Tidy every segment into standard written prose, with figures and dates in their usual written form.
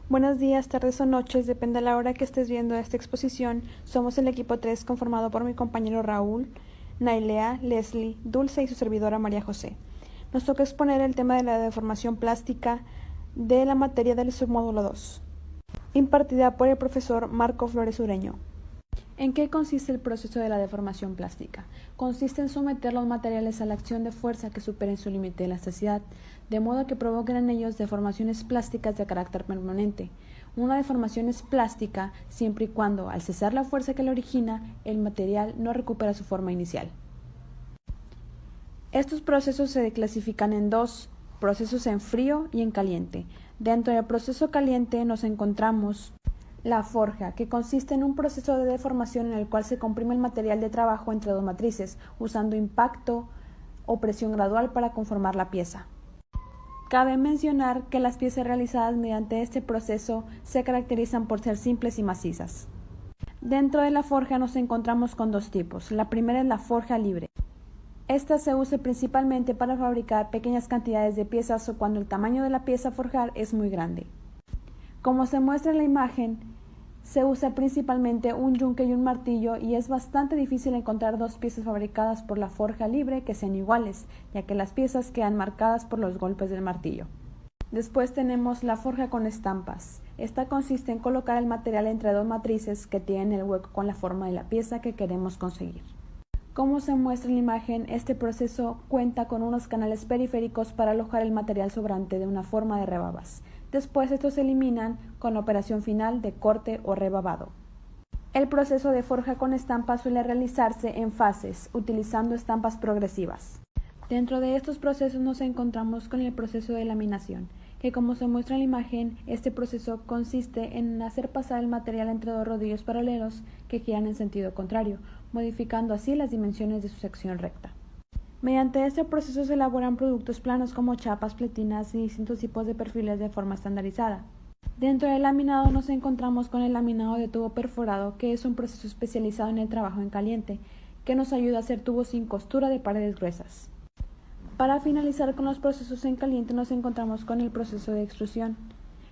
Buenos días, tardes o noches, depende de la hora que estés viendo esta exposición. Somos el equipo 3 conformado por mi compañero Raúl, Nailea, Leslie, Dulce y su servidora María José. Nos toca exponer el tema de la deformación plástica de la materia del submódulo 2, impartida por el profesor Marco Flores Ureño. ¿En qué consiste el proceso de la deformación plástica? Consiste en someter los materiales a la acción de fuerza que superen su límite de elasticidad, de modo que provoquen en ellos deformaciones plásticas de carácter permanente. Una deformación es plástica siempre y cuando, al cesar la fuerza que la origina, el material no recupera su forma inicial. Estos procesos se clasifican en dos, procesos en frío y en caliente. Dentro del proceso caliente nos encontramos la forja, que consiste en un proceso de deformación en el cual se comprime el material de trabajo entre dos matrices, usando impacto o presión gradual para conformar la pieza. Cabe mencionar que las piezas realizadas mediante este proceso se caracterizan por ser simples y macizas. Dentro de la forja nos encontramos con dos tipos. La primera es la forja libre. Esta se usa principalmente para fabricar pequeñas cantidades de piezas o cuando el tamaño de la pieza a forjar es muy grande. Como se muestra en la imagen, se usa principalmente un yunque y un martillo y es bastante difícil encontrar dos piezas fabricadas por la forja libre que sean iguales, ya que las piezas quedan marcadas por los golpes del martillo. Después tenemos la forja con estampas. Esta consiste en colocar el material entre dos matrices que tienen el hueco con la forma de la pieza que queremos conseguir. Como se muestra en la imagen, este proceso cuenta con unos canales periféricos para alojar el material sobrante de una forma de rebabas. Después estos se eliminan con la operación final de corte o rebabado. El proceso de forja con estampas suele realizarse en fases, utilizando estampas progresivas. Dentro de estos procesos nos encontramos con el proceso de laminación, que como se muestra en la imagen, este proceso consiste en hacer pasar el material entre dos rodillos paralelos que giran en sentido contrario, modificando así las dimensiones de su sección recta. Mediante este proceso se elaboran productos planos como chapas, pletinas y distintos tipos de perfiles de forma estandarizada. Dentro del laminado nos encontramos con el laminado de tubo perforado, que es un proceso especializado en el trabajo en caliente, que nos ayuda a hacer tubos sin costura de paredes gruesas. Para finalizar con los procesos en caliente nos encontramos con el proceso de extrusión.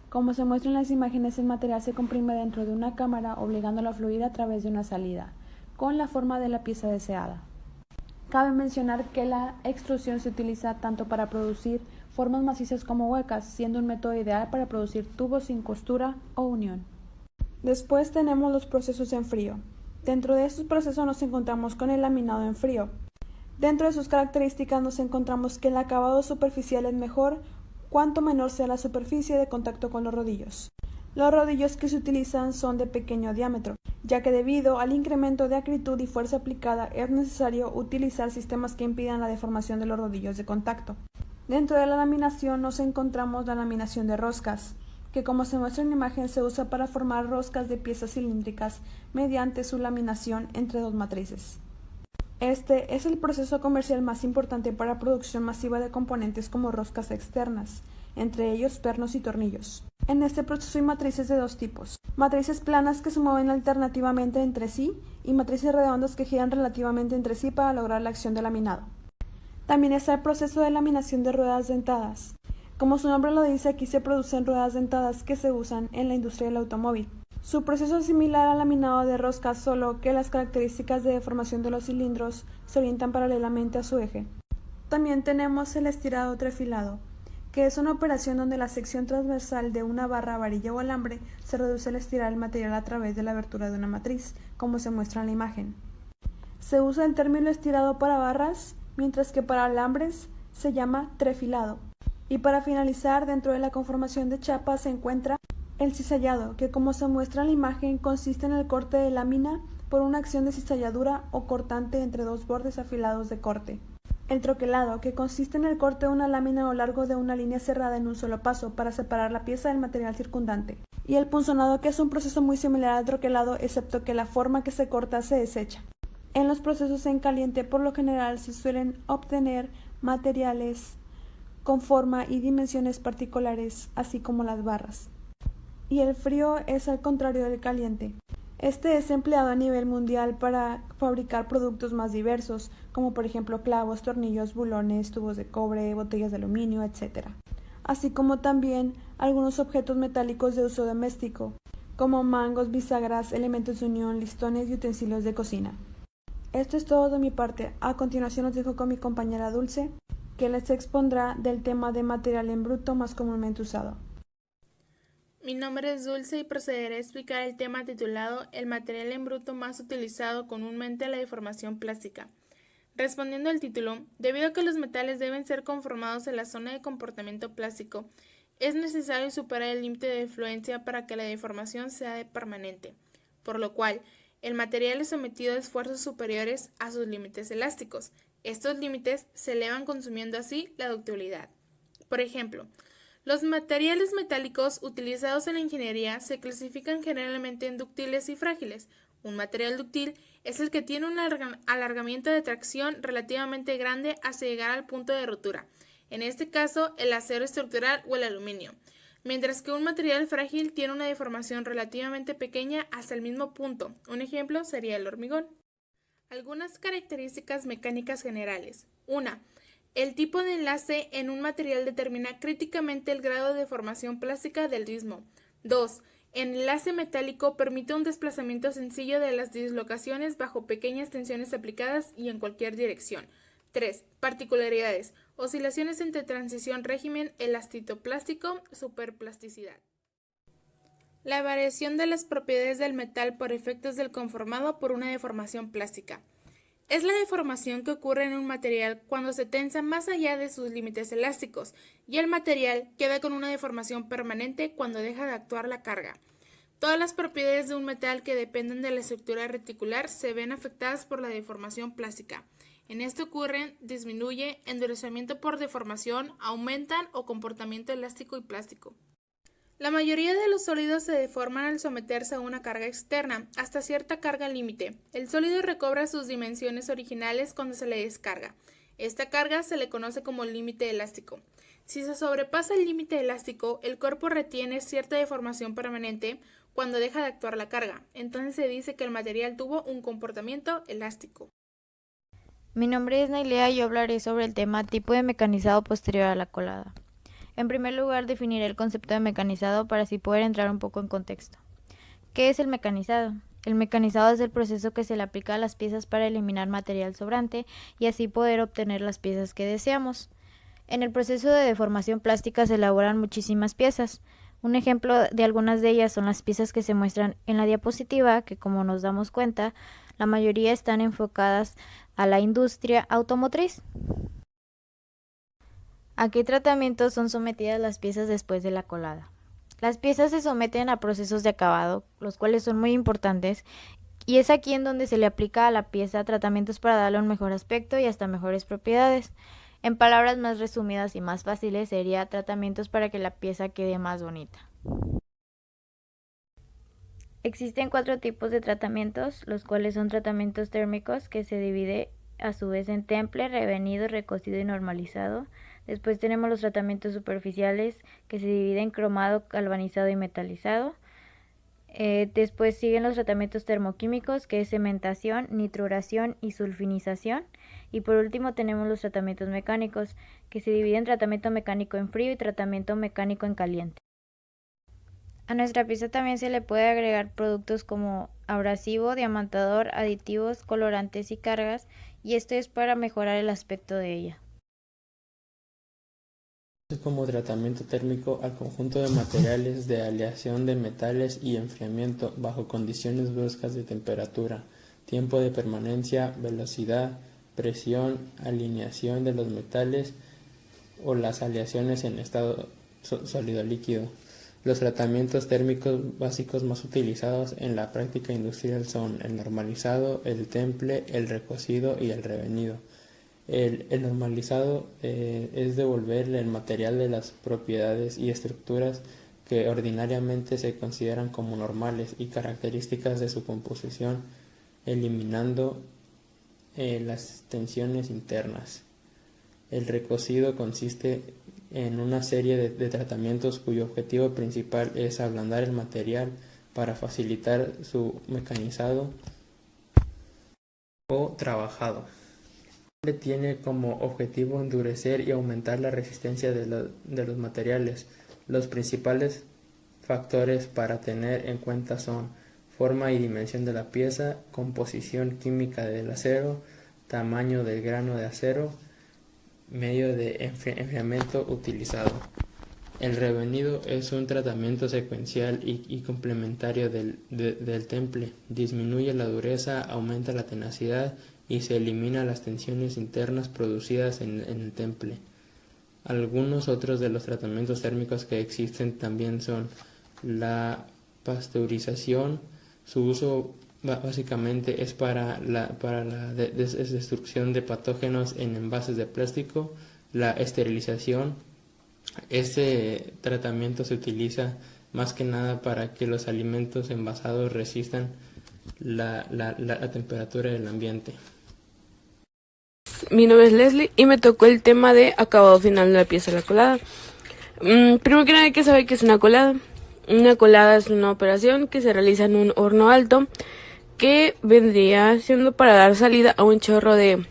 Como se muestra en las imágenes, el material se comprime dentro de una cámara obligándolo a fluir a través de una salida, con la forma de la pieza deseada. Cabe mencionar que la extrusión se utiliza tanto para producir formas macizas como huecas, siendo un método ideal para producir tubos sin costura o unión. Después tenemos los procesos en frío. Dentro de estos procesos nos encontramos con el laminado en frío. Dentro de sus características nos encontramos que el acabado superficial es mejor cuanto menor sea la superficie de contacto con los rodillos. Los rodillos que se utilizan son de pequeño diámetro, ya que debido al incremento de acritud y fuerza aplicada es necesario utilizar sistemas que impidan la deformación de los rodillos de contacto. Dentro de la laminación nos encontramos la laminación de roscas, que como se muestra en la imagen se usa para formar roscas de piezas cilíndricas mediante su laminación entre dos matrices. Este es el proceso comercial más importante para producción masiva de componentes como roscas externas, entre ellos pernos y tornillos. En este proceso hay matrices de dos tipos: matrices planas que se mueven alternativamente entre sí y matrices redondas que giran relativamente entre sí para lograr la acción de laminado. También está el proceso de laminación de ruedas dentadas. Como su nombre lo dice, aquí se producen ruedas dentadas que se usan en la industria del automóvil. Su proceso es similar al laminado de roscas, solo que las características de deformación de los cilindros se orientan paralelamente a su eje. También tenemos el estirado trefilado, que es una operación donde la sección transversal de una barra, varilla o alambre se reduce al estirar el material a través de la abertura de una matriz, como se muestra en la imagen. Se usa el término estirado para barras, mientras que para alambres se llama trefilado. Y para finalizar, dentro de la conformación de chapas se encuentra el cizallado, que como se muestra en la imagen consiste en el corte de lámina por una acción de cizalladura o cortante entre dos bordes afilados de corte. El troquelado, que consiste en el corte de una lámina a lo largo de una línea cerrada en un solo paso para separar la pieza del material circundante. Y el punzonado, que es un proceso muy similar al troquelado, excepto que la forma que se corta se desecha. En los procesos en caliente, por lo general, se suelen obtener materiales con forma y dimensiones particulares, así como las barras. Y el frío es al contrario del caliente. Este es empleado a nivel mundial para fabricar productos más diversos, como por ejemplo clavos, tornillos, bulones, tubos de cobre, botellas de aluminio, etc. así como también algunos objetos metálicos de uso doméstico, como mangos, bisagras, elementos de unión, listones y utensilios de cocina. Esto es todo de mi parte. A continuación os dejo con mi compañera Dulce, que les expondrá del tema de material en bruto más comúnmente usado. Mi nombre es Dulce y procederé a explicar el tema titulado El material en bruto más utilizado comúnmente en la deformación plástica. Respondiendo al título, debido a que los metales deben ser conformados en la zona de comportamiento plástico, es necesario superar el límite de fluencia para que la deformación sea permanente, por lo cual el material es sometido a esfuerzos superiores a sus límites elásticos. Estos límites se elevan consumiendo así la ductilidad. Por ejemplo, los materiales metálicos utilizados en la ingeniería se clasifican generalmente en dúctiles y frágiles. Un material dúctil es el que tiene un alargamiento de tracción relativamente grande hasta llegar al punto de rotura, en este caso el acero estructural o el aluminio, mientras que un material frágil tiene una deformación relativamente pequeña hasta el mismo punto. Un ejemplo sería el hormigón. Algunas características mecánicas generales. 1. El tipo de enlace en un material determina críticamente el grado de deformación plástica del mismo. 2. El enlace metálico permite un desplazamiento sencillo de las dislocaciones bajo pequeñas tensiones aplicadas y en cualquier dirección. 3. Particularidades. Oscilaciones entre transición régimen elastitoplástico, superplasticidad. La variación de las propiedades del metal por efectos del conformado por una deformación plástica. Es la deformación que ocurre en un material cuando se tensa más allá de sus límites elásticos y el material queda con una deformación permanente cuando deja de actuar la carga. Todas las propiedades de un metal que dependen de la estructura reticular se ven afectadas por la deformación plástica. En esto ocurren, disminuye, endurecimiento por deformación, aumentan o comportamiento elástico y plástico. La mayoría de los sólidos se deforman al someterse a una carga externa, hasta cierta carga límite. El sólido recobra sus dimensiones originales cuando se le descarga. Esta carga se le conoce como límite elástico. Si se sobrepasa el límite elástico, el cuerpo retiene cierta deformación permanente cuando deja de actuar la carga. Entonces se dice que el material tuvo un comportamiento elástico. Mi nombre es Nailea y yo hablaré sobre el tema tipo de mecanizado posterior a la colada. En primer lugar, definiré el concepto de mecanizado para así poder entrar un poco en contexto. ¿Qué es el mecanizado? El mecanizado es el proceso que se le aplica a las piezas para eliminar material sobrante y así poder obtener las piezas que deseamos. En el proceso de deformación plástica se elaboran muchísimas piezas. Un ejemplo de algunas de ellas son las piezas que se muestran en la diapositiva, que como nos damos cuenta, la mayoría están enfocadas a la industria automotriz. ¿A qué tratamientos son sometidas las piezas después de la colada? Las piezas se someten a procesos de acabado, los cuales son muy importantes, y es aquí en donde se le aplica a la pieza tratamientos para darle un mejor aspecto y hasta mejores propiedades. En palabras más resumidas y más fáciles sería tratamientos para que la pieza quede más bonita. Existen 4 tipos de tratamientos, los cuales son tratamientos térmicos, que se divide a su vez en temple, revenido, recocido y normalizado. Después tenemos los tratamientos superficiales, que se dividen en cromado, galvanizado y metalizado. Después siguen los tratamientos termoquímicos, que es cementación, nitruración y sulfinización. Y por último tenemos los tratamientos mecánicos, que se dividen en tratamiento mecánico en frío y tratamiento mecánico en caliente. A nuestra pieza también se le puede agregar productos como abrasivo, diamantador, aditivos, colorantes y cargas, y esto es para mejorar el aspecto de ella. Como tratamiento térmico al conjunto de materiales de aleación de metales y enfriamiento bajo condiciones bruscas de temperatura, tiempo de permanencia, velocidad, presión, alineación de los metales o las aleaciones en estado sólido-líquido. Los tratamientos térmicos básicos más utilizados en la práctica industrial son el normalizado, el temple, el recocido y el revenido. El normalizado es devolverle el material de las propiedades y estructuras que ordinariamente se consideran como normales y características de su composición, eliminando las tensiones internas. El recocido consiste en una serie de tratamientos cuyo objetivo principal es ablandar el material para facilitar su mecanizado o trabajado. Tiene como objetivo endurecer y aumentar la resistencia de los materiales. Los principales factores para tener en cuenta son forma y dimensión de la pieza, composición química del acero, tamaño del grano de acero, medio de enfriamiento utilizado. El revenido es un tratamiento secuencial y complementario del temple. Disminuye la dureza, aumenta la tenacidad y se elimina las tensiones internas producidas en el temple. Algunos otros de los tratamientos térmicos que existen también son la pasteurización. Su uso básicamente es para la destrucción de patógenos en envases de plástico. La esterilización. Este tratamiento se utiliza más que nada para que los alimentos envasados resistan la temperatura del ambiente. Mi nombre es Leslie y me tocó el tema de acabado final de la pieza de la colada. Primero que nada hay que saber qué es una colada. Una colada es una operación que se realiza en un horno alto que vendría siendo para dar salida a un chorro de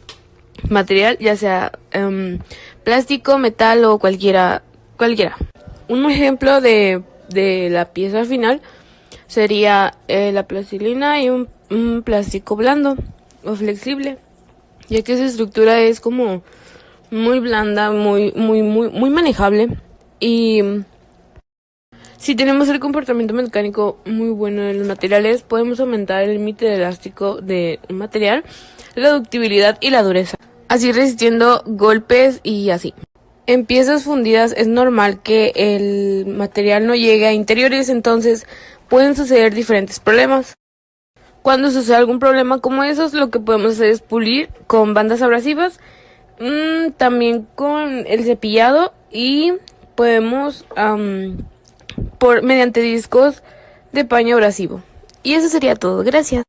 material, ya sea plástico, metal o cualquiera. Un ejemplo de la pieza final sería la plastilina y un plástico blando o flexible, ya que su estructura es como muy blanda, muy manejable, y si tenemos el comportamiento mecánico muy bueno de los materiales, podemos aumentar el límite de elástico de un material, la ductibilidad y la dureza, así resistiendo golpes y así. En piezas fundidas es normal que el material no llegue a interiores, entonces pueden suceder diferentes problemas. Cuando sucede algún problema como esos, lo que podemos hacer es pulir con bandas abrasivas, también con el cepillado, y podemos mediante discos de paño abrasivo. Y eso sería todo. Gracias.